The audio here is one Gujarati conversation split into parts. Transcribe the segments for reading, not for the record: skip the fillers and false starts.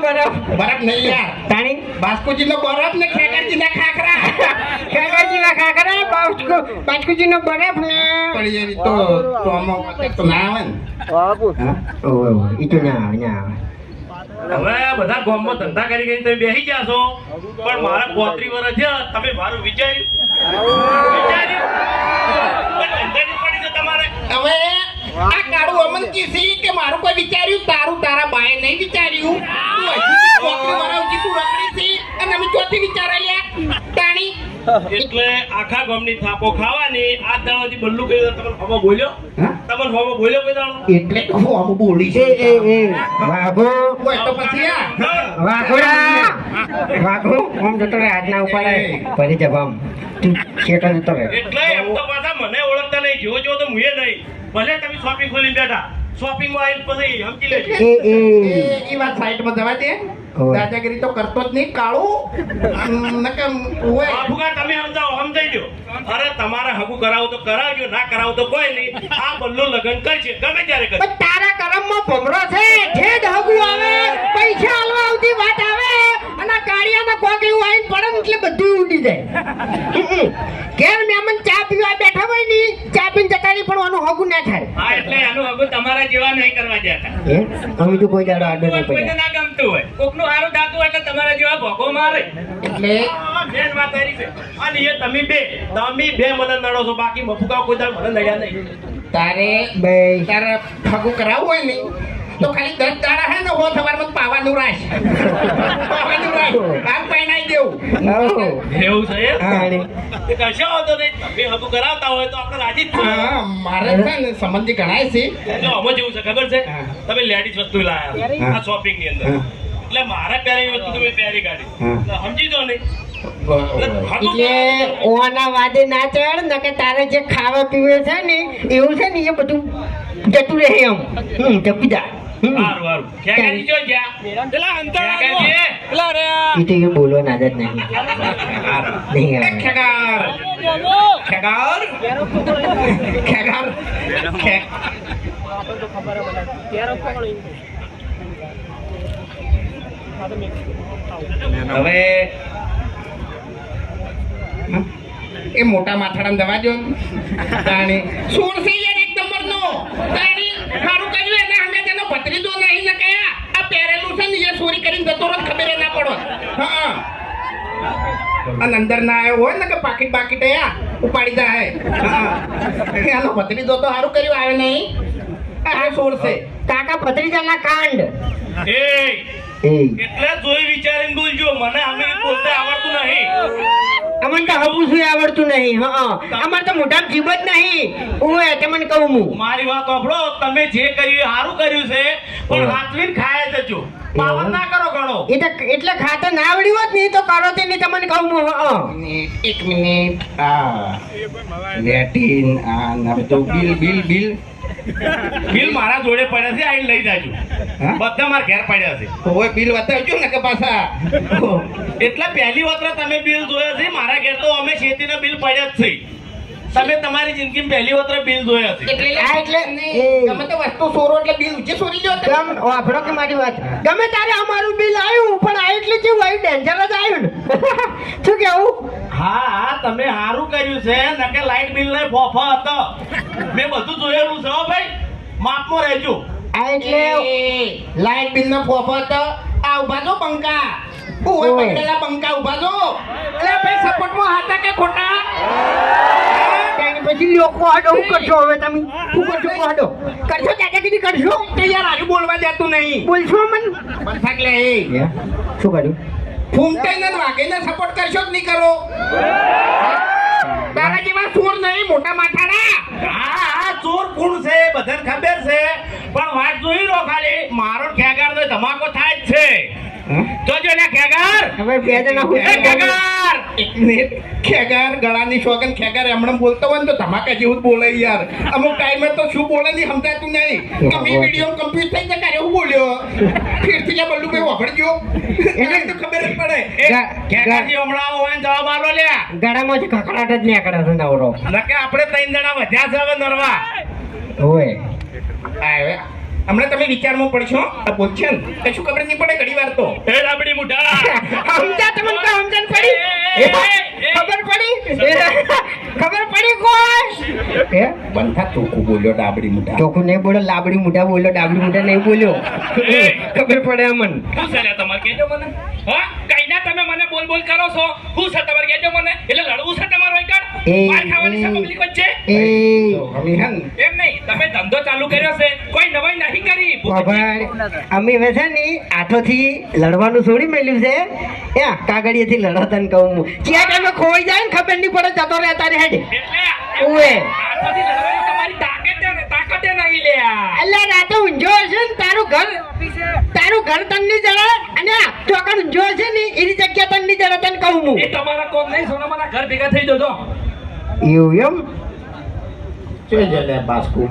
બરફ નહીં યાર, તાણી બાસ્કુજી નો બરફ ને ખેગરજી ના ખાખરા. ખેગાજી ના ખાખરા, બાસ્કુજી નો બરફ ને પણ એ તો આમાં તો ના આવે ને. ઓય ઈ તો ના આવે હવે બધા ગામમાં ધંધા કરી કરીને તમે બેસી ગયા છો, પણ મારા 35 વર્ષ છે, તમે મારું વિચાર્યું પણ ધંધાની પડી છે તમારે. હવે આ કાળું અમન કીસી કે મારું કોઈ વિચાર્યું, તારું તારા બાએ નહીં વિચાર્યું. તું હજુ છોકરી વરાવજી તું રખડી છી અને અમે ચોથી વિચારા લ્યા તાણી. એટલે આખા ગામની થાપો ખાવાની. આ દાડાથી બલ્લુ કઈ તમને ખબર બોલ્યો? તમને ખબર બોલ્યો કઈ દાડો? એટલે હું આમ બોલી છે. વાઘો ઓય તો પછી આ વાઘો આમ જતો રહે, હાથ ના ઉપાડે ફરી જવામ તું શેઠો જતો રહે. એટલે એમ તો પાછા મને ઓળખતા નહીં, જેવો જેવો તો મુએ નહીં. ભલે તમે શોપિંગ ખોલી બેઠા, શોપિંગ માં આવીને પછી સમજી લેજો. એ વાત સાઈડમાં જવા દે. દાદાગીરી તો કરતો જ નહીં કાળું. નકમ ઓય બાપુકા તમે સમજાવો, સમજાઈ દો. અરે તમારે હગું કરાવું તો કરાવજો, ના કરાવું તો કોઈ નહીં. આ બલ્લુ લગ્ન કરશે ગમે ત્યારે કરશે. પણ તારા કરમમાં ભમરો છે, ઠેડ હગું આવે, પૈસા આલવા આવતી વાત આવે અને આ કાળિયામાં કોક એવું આવીને પડે ને એટલે બધું ઉડી જાય. ઘેર મહેમાન ચા પીવા બેઠા હોય ને, ચા પીને જતા રહી પણ આનું હગું ના થાય. હા, એટલે આનું હગું તમારા જેવા નહીં કરવા દેતા. અમે તો કોઈ દાડો આડો નહીં કોઈને પડ્યા. ના ગમતું હોય, કોકનું હારું થતું હોય એટલે તમારા જેવા ભોગો મારે. એટલે મેન વાત એરી છે. અને એ તમે બે મને નડો છો, બાકી મફુકા કોઈ દાડ મને નડ્યા નહીં. તારે બે તારે ફગું કરાવવું હોય ને તો ખાલી 10 દાડા હે ને હો સવારમાં પાવાનું રાખ. પાવાનું રાખ, કામ પહેણાઈ દેવું. એવું છે એમ? હા એ કશો વાંધો નહીં. તમે હગું કરાવતા હોય તો આપણે રાજી જ છીએ. હા, મારે છે ને સંબંધી ગણાય છે. જો આમાં જેવું છે ખબર છે, હા. તમે લેડીઝ વસ્તુ લાયા આ શોપિંગ ની અંદર, એટલે મારા પહેરેલી વસ્તુ તમે પહેરી કાઢી, એટલે સમજી દો નહીં. એટલે ઓના વાદે ના ચડ ને કે તારે જે ખાવા પીવે છે ને એવું છે ને એ બધું જતું રહે એમ. જપી જા. સારું સારું. ખેગાજી જો ગયા પેલા અંતર એ તો એ બોલવાની આદત નહીં. નહીં આવે. ખેગાર ખેગાર ખેગાર ખે- હવે એ મોટા માથાડાને દવા જો તાણી સોળ છે યાર એક નંબરનો. તાણી સારું કર્યું એના હંગે તેનો ભત્રીજો નહીં ને કયા આ પહેરેલું છે ને એ ચોરી કરીને જતો રહો ખબર ના પડો. હા, અને અંદર ના આવ્યો હોય ને કે પાકીટ બાકીટ ઉપાડી જાય. હા, એનો ભત્રીજો તો સારું કર્યું આવે નહીં. આ સોળ છે કાકા ભત્રીજાના કાંડ. એ એ એટલે જોઈ વિચારીને બોલજો. મને અમે બોલતે આવડતું નહીં. અમને તો હવું શું આવડતું નહીં. હા, અમારે તો મોઢામાં જીભ જ નહીં. ઓય તમને કહું હું. મારી વાત સાંભળો, તમે જે કર્યું એ સારું કર્યું છે, પણ હાથવીને ખાય જજો. પાવર ના કરો ઘણો. એ તો એટલે ખાતા ના આવડ્યું હોત ને તો કરો તે નહીં તમને કહું હું. હા, એક મિનિટ. આ લેટિન આ ના બધું બિલ બિલ બિલ બિલ મારા જોડે પડ્યા છે, આઈને લઈ જાજો. હા? બધા મારા ઘેર પડ્યા છે. ઓય બિલ બતાવજો ને કે પાછા. એટલે પહેલી વખત તમે બિલ જોયા છે. મારા ઘેર તો અમે ખેતીના બિલ પડ્યા જ છે. તમે તમારી જિંદગીમાં પહેલી વખત બિલ જોયા છે. એટલે ગમે તે વસ્તુ સોરો એટલે બિલ ઊંચે સોરી જો તમે. ગમ વાપરો કે મારી વાત ગમે તારે અમારું બિલ આવ્યું પણ આ એટલે જેવું આવ્યું ડેન્જર જ આવ્યું ને. શું કેવું? હા હા, તમે સારું કર્યું છે. નકે લાઈટ બિલ ને ફોફા હતો. મેં બધું જોયેલું છે હો ભાઈ. માપમાં રહેજો. આ એટલે લાઈટ બિલ નો ફોફત આ ઉભા જો બંકા. ઓય પકડેલા બંકા ઉભા જો. એટલે ભાઈ સપોર્ટમાં હતા કે ખોટા? ત્યાંની પછી લોકો આડો શું કરશો હવે તમે? શું કરશો આડો? કરશો દાદાગીરી કરશો? તે યાર આજુ બોલવા દેતું નહીં. બોલશો મન? બંથાક લે એ. શું કર્યું? ફૂમતાઈને ને વાઘેને સપોર્ટ કરશો કે નહીં કરો? તારા જેવા સુર નહીં મોટા માથાડા. હા હા, ચોર કોણ છે બધાને ખબર છે, પણ વાત જોઈ લો ખાલી. મારો ખેગાર નો ધમાકો થાય જ છે. જોજો લે ખેગાર. હવે બે જણા એ ખેગાર. એક મિનિટ. ખેગાર ગળાની શોગન ખેગાર એમણે બોલતો હોય ને તો ધમાકા જેવું જ બોલે યાર. અમુક ટાઈમે તો શું બોલે નહીં સમજાતું નહીં. અમે વિડીયો કમ્પ્લીટ થઈ જતા એવું બોલ્યો. ફેરથી જ્યાં બલ્લુ ભાઈ વખડજો એને તો ખબર જ પડે. ખેગારજી હમણાં હોય ને જવાબ આલો લ્યા. ગળામાંથી ખખડાટ જ નીકળે છે નવરો. નકે આપણે 3 જણા વધ્યા છે હવે નરવા. ઓય આવે હમણાં તમે વિચારમાં પડશો આ બોલશે ને કશું ખબર નહીં પડે ઘડી વાર તો એ રાબડી મુઢા સમજા તમને કોઈ સમજણ પડી ખબર પડી ખબર પડી કોઈ હે બંધા ચોખ્ખું બોલ્યો ડાબડી મુઠા ચોખ્ખું નહીં બોલ્યો લાબડી મોઢા બોલ્યો ડાબડી મોઢા નહીં બોલ્યો ખબર પડે અમન શું છે લે તમારે કહેજો મને હા કઈ ના તમે મને બોલ બોલ કરો છો શું છે તમારે કહેજો મને એટલે લડવું છે તમારો એકડ માર ખાવાની છે પબ્લિક વચ્ચે એ અમે હે ને એમ નહીં તમે ધંધો ચાલુ કર્યો છે કોઈ નવાઈ નહીં કરી બાબા અમે હવે છે ને હાથોથી લડવાનું છોડી મેલ્યું છે એ કાગળિયેથી લડતા ને કહું હું ક્યાં તમે ખોઈ જાય ને ખબર નહીં પડે જતો રહેતા રે હેડ એટલે ઓએ આથી લડવાની તમારી તાકાતે નહીં લ્યા અલ્લા રાતે ઊંઝો હશે ને તારું ઘર તન નહીં જડે અને ચોકડ ઊંઝો હશે ને એની જગ્યા તન નહીં જડે તને કહું હું એ તમારા કોમ નહીં સોનામાના ઘર ભેગા થઈ જજો એવું એમ જોઈ જ લે બાસ્કુ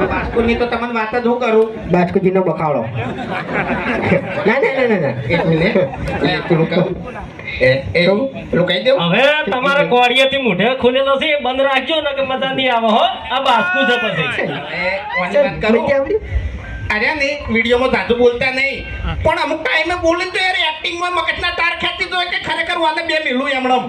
બાસ્કુની તો તમને વાત જ હું કરું બાસ્કુજીનો બખાડો ના ના ના ના એક મિનિટ લે પેલું કહું એ પેલું કહી દઉં હવે તમારા કોડિયાથી મોઢે ખુલેલો છે એ બંધ રાખજો ને કે મજા નહીં આવે હો આ બાસ્કુ છે પછી ઓની વાત કરું અરે નહીં વિડીયોમાં જાદુ બોલતા નહીં પણ અમુક ટાઈમે બોલે તો યાર એક્ટિંગમાં મગજના તાર ખેંચી દો કે ખરેખર વાને બે મિલું એમણમ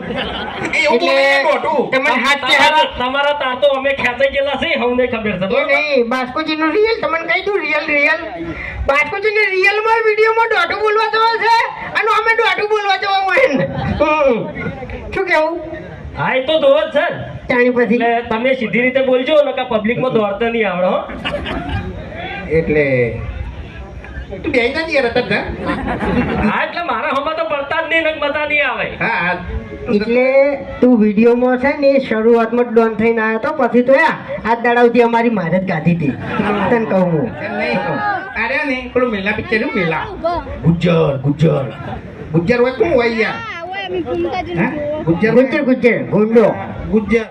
એવું બોલે ડોટું તમને હાથ કે હાથ તમારા તાર તો અમે ખેંચાઈ ગયેલા છે હમને ખબર છે એ નહીં બાસ્કુજીનું રિયલ તમને કહી દઉં રિયલ બાસ્કુજીને રિયલમાં વિડીયોમાં દોઢું બોલવા જવા છે અને અમે દોઢું બોલવા જવા હોય ને શું કેવું હા એ તો દોર છે જ. તાણી પછી એટલે તમે સીધી રીતે બોલજો ને કે પબ્લિકમાં દોડતા નહીં આવડે હો એટલે તું બે ના યાર હતા હા એટલે મારા હમણાં તો પડતા જ નહીં ને મજા નહીં આવે હા એટલે તું વિડીયોમાં છે ને શરૂઆતમાં ડોન થઈને આવ્યો તો પછી તો આ દાડાવથી અમારી મારત ગાધી હતી તને કહું હું એમ નહીં અરે નહીં પેલું મેલા પિક્ચર મેલા ગુજ્જર હોય કોણ હોય યાર હા ગુજ્જર ગુજ્જર ગુંડો ગુજ્જર